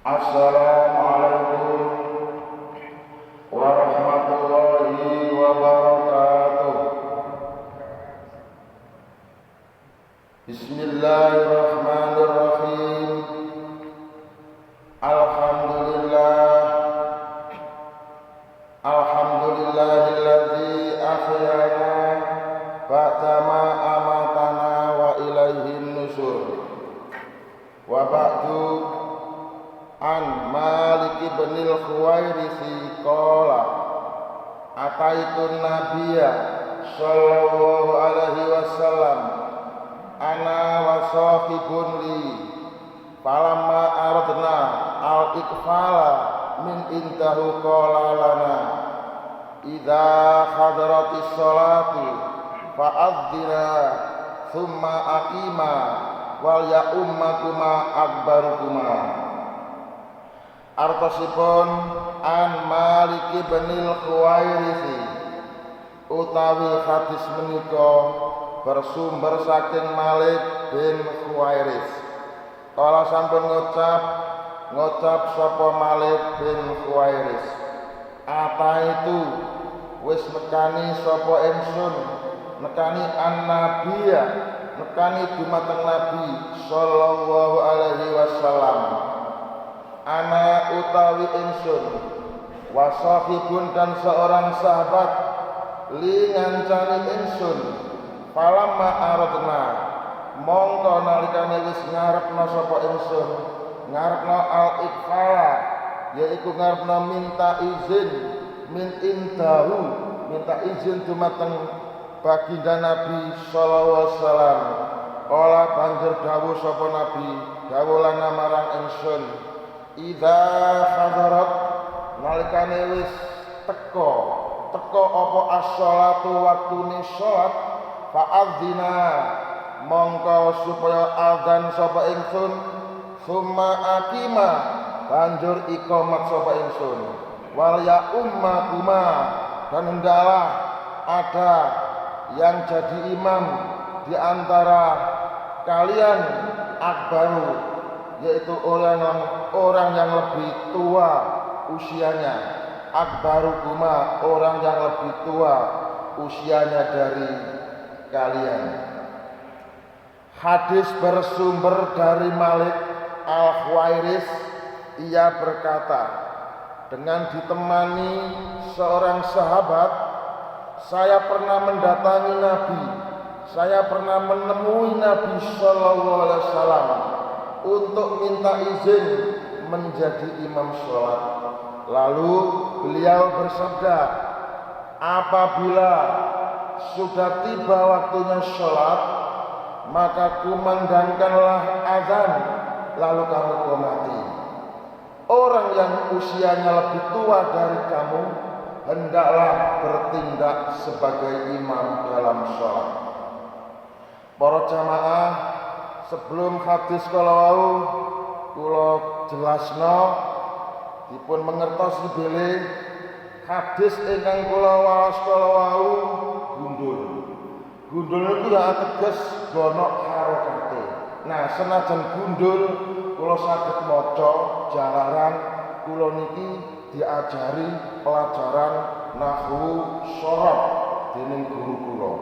Assalamualaikum warahmatullahi wabarakatuh. Bismillahirrahmanirrahim. Alhamdulillahilladzi ahyana ba'dama amatana wa ilaihin nusur. Wa ba'du an Malik ibn al-Khuwairisi qala ataitun nabiyya sallallahu alaihi wasallam ana wa sahibun li falamma aradna al-iqfala min intahu qala lana idza hadratis salati fa'adzina thumma aqima wal ya ummakuma akbarukuma. Artosipun an Malik ibn al-Khuwairisi utawi hadis menika bersumber saking Malik bin Khuwairis. Kala sampun ngucap sapa Malik bin Khuwairis, "Ata itu wis nekani sapa ingsun, nekani an-nabiyya, nekani dumateng Nabi sallallahu alaihi wasallam. Ana utawi ingsun wa sahibun dan seorang sahabat li ngancani ingsun falamma aradna mongko nalikane wis ngarepna sapa ingsun ngarepna al-iqfala yaiku ngarepna minta izin minta izin dumateng baginda Nabi sallallahu alaihi wasallam. Ola banjur dawuh sapa Nabi dawuh lana marang ingsun, idza hadarat nalikane wis teko apa as-shalatu waktune salat fa'adzina mongko supaya azan sapa ingsun summa aqima banjur iqamat sapa ingsun wal ya ummakuma dan hendaklah ada yang jadi imam di antara kalian akbaru yaitu orang yang lebih tua usianya, akbarukuma orang yang lebih tua usianya dari kalian. Hadis bersumber dari Malik al-Khuwairis, ia berkata, dengan ditemani seorang sahabat saya pernah mendatangi Nabi, saya pernah menemui Nabi sallallahu alaihi wasallam untuk minta izin menjadi imam sholat. Lalu beliau bersabda, apabila sudah tiba waktunya sholat, maka kumandangkanlah azan, lalu kamu qomati. Orang yang usianya lebih tua dari kamu hendaklah bertindak sebagai imam dalam sholat. Para jamaah, sebelum hadis kula jelasno dipun mengertos bilih hadis ingkang kula waos gundul. Gundul itu ya ateges gonok harokate. Nah, senajan gundul kula saged maca jalaran kula niki diajari pelajaran nahwu sorof dening guru kula.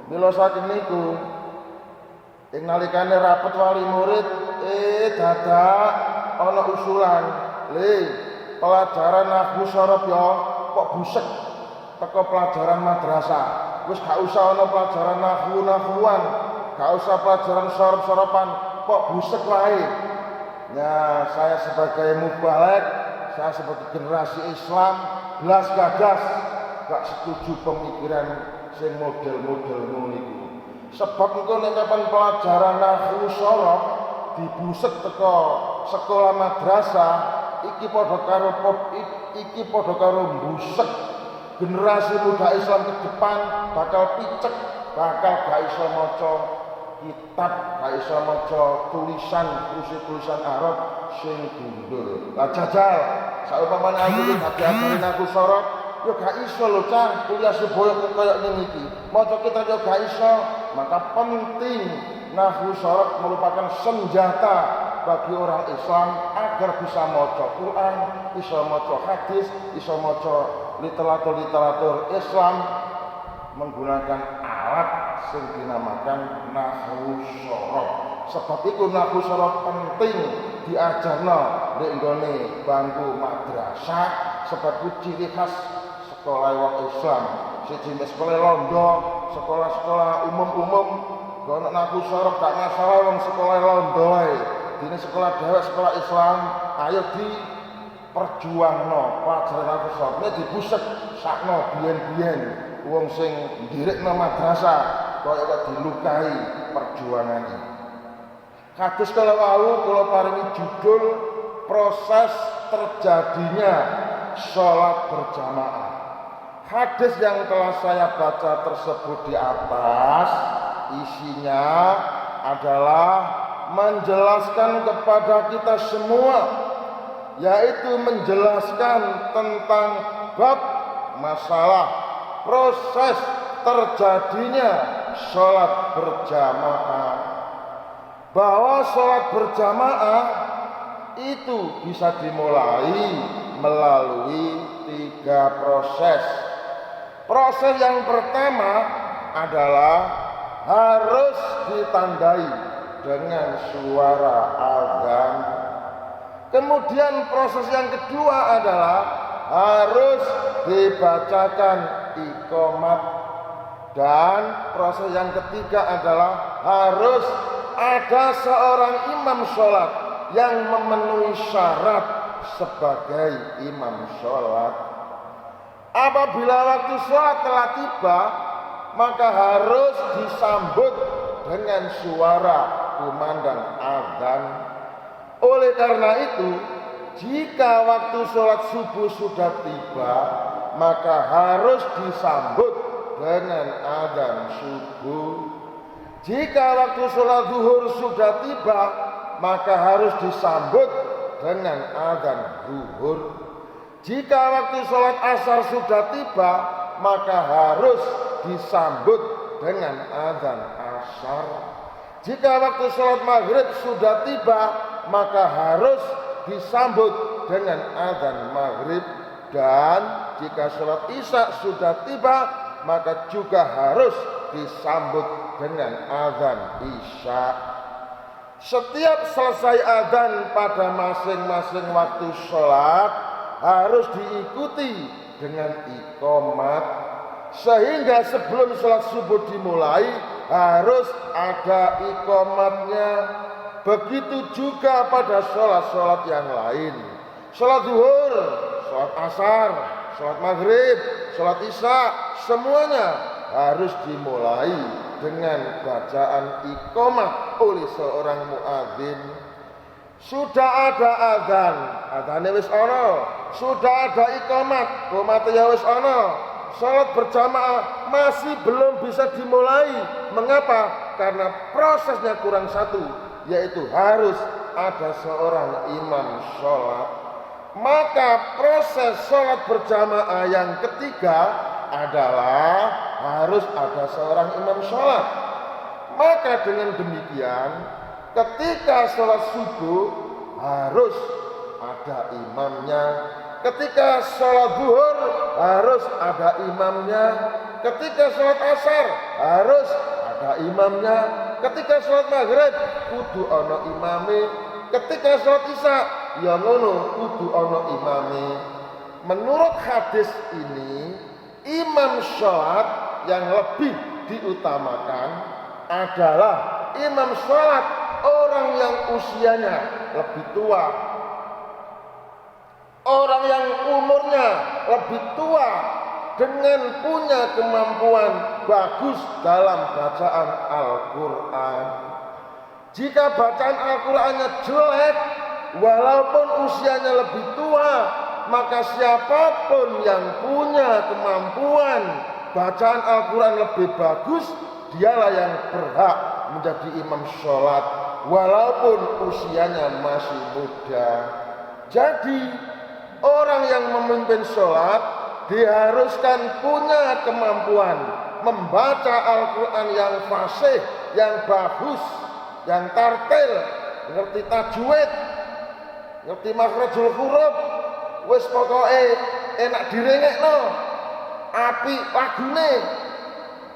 Mila saking niku ing nalikane rapet wali murid dadak ana usulan, "Le, pelajaran nahwu sorof ya kok busek teko pelajaran madrasah. Wis gak usah ana pelajaran nahwu-nahwuan, gak usah pelajaran sorof-sorofan, kok busek wae." Nah, saya sebagai mubalek, saya sebagai generasi Islam belas gagas gak setuju pemikiran sing model-model ngono iku. Sebab engko nek kapan pelajaran nahwu sorof dibusek teko sekolah madrasah iki padha karo mbusek generasi muda Islam ke depan, bakal picek, bakal gak iso maca kitab, gak iso maca tulisan Arab sing gundul. Lah jajal saumpamane aku iki gak diajarin aku sorof, yo gak iso lho Cah, kuliah seboyo koyo ngene iki. Maca kitab yo gak iso, maka penting nahwu sorof merupakan senjata bagi orang Islam agar bisa maca Quran, bisa maca hadis, bisa maca literatur Islam menggunakan alat yang dinamakan nahwu sorab. Sebab itu nahwu sorab penting diajarno di nggone bangku madrasah, sebab itu ciri khas sekolah wong Islam. Siji sekolah londo, sekolah-sekolah umum gono nahwu sorab gak masalah wong sekolah londo ae. Dene sekolah dewek sekolah Islam, ayo di perjuangno pelajaran nahwu sorab. Nek dibuset sakno biyen-biyen wong sing ndirikno madrasah kaya dilukai perjuangane. Kados kala wau kula paringi judul proses terjadinya sholat berjamaah. Hadis yang telah saya baca tersebut di atas isinya adalah menjelaskan kepada kita semua, yaitu menjelaskan tentang bab masalah proses terjadinya sholat berjamaah, bahwa sholat berjamaah itu bisa dimulai melalui 3 proses. Proses yang pertama adalah harus ditandai dengan suara azan. Kemudian proses yang kedua adalah harus dibacakan iqamat, dan proses yang ketiga adalah harus ada seorang imam sholat yang memenuhi syarat sebagai imam sholat. Apabila waktu sholat telah tiba, maka harus disambut dengan suara kumandang azan. Oleh karena itu, jika waktu sholat subuh sudah tiba, maka harus disambut dengan azan subuh. Jika waktu sholat zuhur sudah tiba, maka harus disambut dengan azan zuhur. Jika waktu sholat asar sudah tiba, maka harus disambut dengan azan asar. Jika waktu sholat maghrib sudah tiba, maka harus disambut dengan azan maghrib. Dan jika sholat isya sudah tiba, maka juga harus disambut dengan azan isya. Setiap selesai azan pada masing-masing waktu sholat harus diikuti dengan iqamat, sehingga sebelum sholat subuh dimulai harus ada iqamatnya. Begitu juga pada sholat-sholat yang lain, sholat zuhur, sholat asar, sholat maghrib, sholat isya, semuanya harus dimulai dengan bacaan iqamat oleh seorang muadzin. Sudah ada azan, azane wis ana. Sudah ada iqamat, iqamate ya wis ana. Salat berjamaah masih belum bisa dimulai. Mengapa? Karena prosesnya kurang satu, yaitu harus ada seorang imam sholat. Maka proses sholat berjamaah yang ketiga adalah harus ada seorang imam sholat. Maka dengan demikian, ketika sholat subuh harus ada imamnya, ketika sholat zuhur harus ada imamnya, ketika sholat asar harus ada imamnya, ketika sholat maghrib kudu ana imame, ketika sholat isya ya ngono kudu ana imame. Menurut hadis ini, imam sholat yang lebih diutamakan adalah imam sholat orang yang usianya lebih tua, orang yang umurnya lebih tua, dengan punya kemampuan bagus dalam bacaan Al-Quran. Jika bacaan Al-Qurannya jelek, walaupun usianya lebih tua, maka siapapun yang punya kemampuan bacaan Al-Quran lebih bagus, dialah yang berhak menjadi imam sholat, walaupun usianya masih muda. Jadi orang yang memimpin sholat diharuskan punya kemampuan membaca Al-Quran yang fasih, yang bagus, yang tartil, ngerti tajwid, ngerti makhrajul huruf, wis pokoke enak direngekno, apik lagune,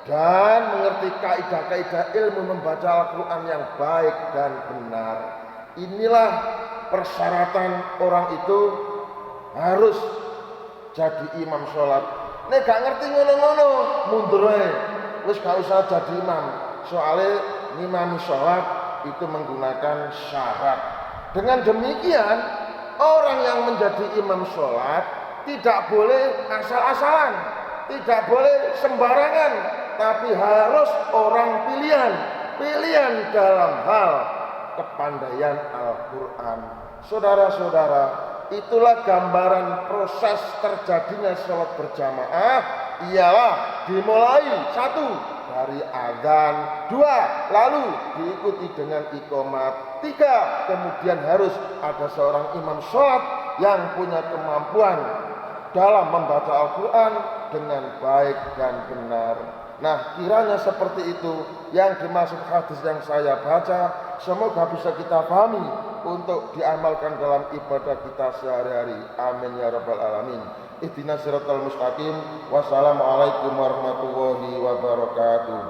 dan mengerti kaidah-kaidah ilmu membaca Al-Quran yang baik dan benar. Inilah persyaratan orang itu harus jadi imam sholat. Nek gak ngerti ngono-ngono, mundur ae. Wis gak usah jadi imam. Soalnya ngimami sholat itu menggunakan syarat. Dengan demikian, orang yang menjadi imam sholat tidak boleh asal-asalan, tidak boleh sembarangan, tapi harus orang pilihan dalam hal kepandaian Al-Quran. Saudara-saudara, itulah gambaran proses terjadinya sholat berjamaah. Ialah dimulai 1 dari azan, 2 lalu diikuti dengan iqomat, 3 kemudian harus ada seorang imam sholat yang punya kemampuan dalam membaca Al-Quran dengan baik dan benar. Nah, kiranya seperti itu yang dimaksud hadis yang saya baca, semoga bisa kita pahami untuk diamalkan dalam ibadah kita sehari-hari. Amin ya rabbal alamin. Ihdinas siratal mustaqim. Wassalamualaikum warahmatullahi wabarakatuh.